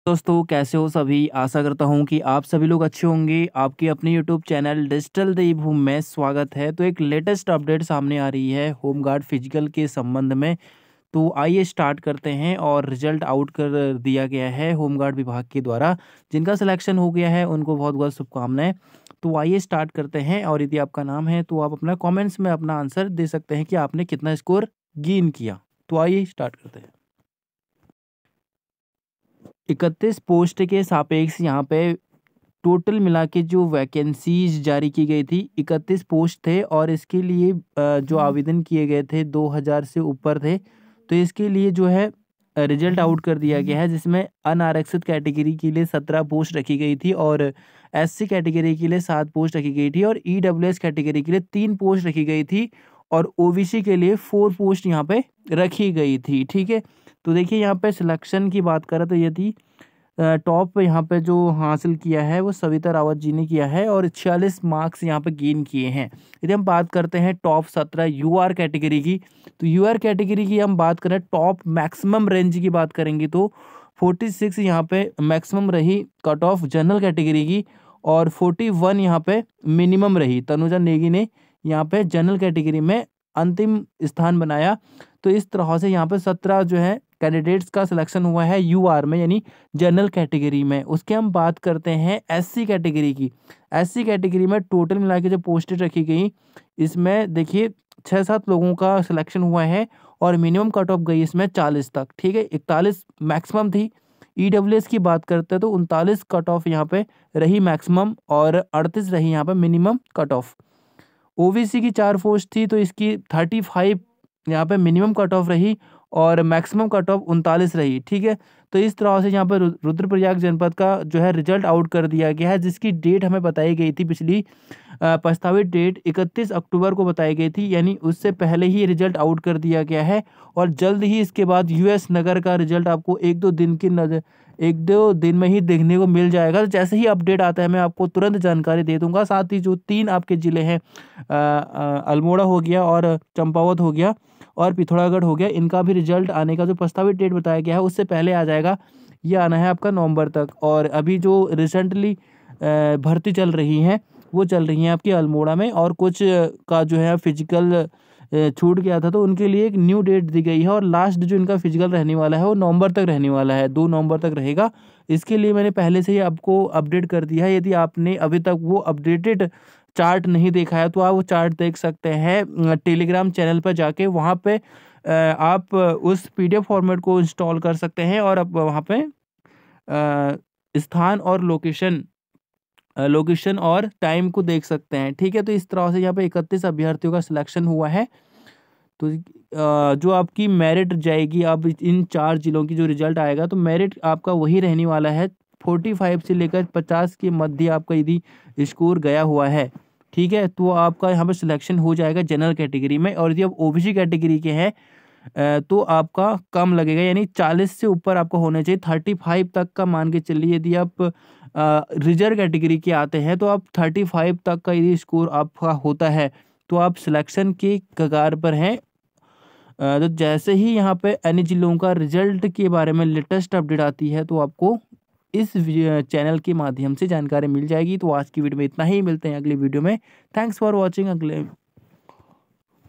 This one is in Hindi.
दोस्तों कैसे हो सभी। आशा करता हूँ कि आप सभी लोग अच्छे होंगे। आपके अपने यूट्यूब चैनल डिजिटल देवभूमि में स्वागत है। तो एक लेटेस्ट अपडेट सामने आ रही है होमगार्ड फिजिकल के संबंध में। तो आइए स्टार्ट करते हैं। और रिजल्ट आउट कर दिया गया है होमगार्ड विभाग के द्वारा। जिनका सिलेक्शन हो गया है उनको बहुत बहुत शुभकामनाएं। तो आइए स्टार्ट करते हैं। और यदि आपका नाम है तो आप अपना कमेंट्स में अपना आंसर दे सकते हैं कि आपने कितना स्कोर गेन किया। तो आइए स्टार्ट करते हैं। 31 पोस्ट के सापेक्ष यहाँ पे टोटल मिला के जो वैकेंसीज जारी की गई थी 31 पोस्ट थे। और इसके लिए जो आवेदन किए गए थे 2000 से ऊपर थे। तो इसके लिए जो है रिजल्ट आउट कर दिया गया है, जिसमें अनारक्षित कैटेगरी के लिए 17 पोस्ट रखी गई थी और एससी कैटेगरी के लिए 7 पोस्ट रखी गई थी और ईडब्ल्यूएस कैटेगरी के लिए 3 पोस्ट रखी गई थी और ओबीसी के लिए 4 पोस्ट यहाँ पे रखी गई थी। ठीक है, तो देखिए यहाँ पे सिलेक्शन की बात करें तो यदि टॉप यहाँ पे जो हासिल किया है वो सविता रावत जी ने किया है और 46 मार्क्स यहाँ पे गेन किए हैं। यदि हम बात करते हैं टॉप 17 यूआर कैटेगरी की, तो यूआर कैटेगरी की हम बात करें टॉप मैक्सिमम रेंज की बात करेंगे तो 46 यहाँ पे मैक्सिमम रही कट ऑफ जनरल कैटेगरी की और 41 यहाँ पे मिनिमम रही। तनुजा नेगी ने यहाँ पे जनरल कैटेगरी में अंतिम स्थान बनाया। तो इस तरह से यहाँ पे 17 जो है कैंडिडेट्स का सिलेक्शन हुआ है यूआर में, यानी जनरल कैटेगरी में। उसके हम बात करते हैं एससी कैटेगरी की। एससी कैटेगरी में टोटल मिला के जो पोस्टें रखी गई, इसमें देखिए 6-7 लोगों का सिलेक्शन हुआ है और मिनिमम कट ऑफ गई इसमें 40 तक। ठीक है, 41 मैक्सिमम थी। ईडब्ल्यूएस की बात करते हैं तो 39 कट ऑफ यहाँ पे रही मैक्सिमम और 38 रही यहाँ पे मिनिमम कट ऑफ। ओबीसी की 4 पोस्ट थी तो इसकी 35 यहाँ पे मिनिमम कट ऑफ रही और मैक्सिमम कट ऑफ 39 रही। ठीक है, तो इस तरह से यहाँ पर रुद्रप्रयाग जनपद का जो है रिजल्ट आउट कर दिया गया है, जिसकी डेट हमें बताई गई थी पिछली प्रस्तावित डेट 31 अक्टूबर को बताई गई थी, यानी उससे पहले ही रिजल्ट आउट कर दिया गया है। और जल्द ही इसके बाद यूएस नगर का रिजल्ट आपको 1-2 दिन में ही देखने को मिल जाएगा। तो जैसे ही अपडेट आता है मैं आपको तुरंत जानकारी दे दूंगा। साथ ही जो 3 आपके ज़िले हैं अल्मोड़ा हो गया और चंपावत हो गया और पिथौरागढ़ हो गया, इनका भी रिजल्ट आने का जो प्रस्तावित डेट बताया गया है उससे पहले आ जाएगा। ये आना है आपका नवंबर तक। और अभी जो रिसेंटली भर्ती चल रही हैं वो चल रही हैं आपकी अल्मोड़ा में, और कुछ का जो है फिजिकल छूट गया था तो उनके लिए एक न्यू डेट दी गई है। और लास्ट जो इनका फिजिकल रहने वाला है वो नवंबर तक रहने वाला है, 2 नवंबर तक रहेगा। इसके लिए मैंने पहले से ही आपको अपडेट कर दिया है। यदि आपने अभी तक वो अपडेटेड चार्ट नहीं देखा है तो आप वो चार्ट देख सकते हैं टेलीग्राम चैनल पर जाके। वहाँ पे आप उस पीडीएफ फॉर्मेट को इंस्टॉल कर सकते हैं और अब वहाँ पे स्थान और लोकेशन और टाइम को देख सकते हैं। ठीक है, तो इस तरह से यहाँ पे 31 अभ्यर्थियों का सिलेक्शन हुआ है। तो जो आपकी मेरिट जाएगी, अब इन 4 जिलों की जो रिजल्ट आएगा तो मेरिट आपका वही रहने वाला है। 45 से लेकर 50 के मध्य आपका यदि स्कोर गया हुआ है, ठीक है, तो आपका यहाँ पर सिलेक्शन हो जाएगा जनरल कैटेगरी में। और यदि आप ओबीसी कैटेगरी के हैं तो आपका कम लगेगा, यानी 40 से ऊपर आपको होना चाहिए। 35 तक का मान के चलिए। यदि आप रिजर्व कैटेगरी के आते हैं तो आप 35 तक का यदि स्कोर आपका होता है तो आप सिलेक्शन के कगार पर हैं। तो जैसे ही यहाँ पे अन्य जिलों का रिजल्ट के बारे में लेटेस्ट अपडेट आती है तो आपको इस चैनल के माध्यम से जानकारी मिल जाएगी। तो आज की वीडियो में इतना ही, मिलते हैं अगली वीडियो में। Thanks for watching. अगले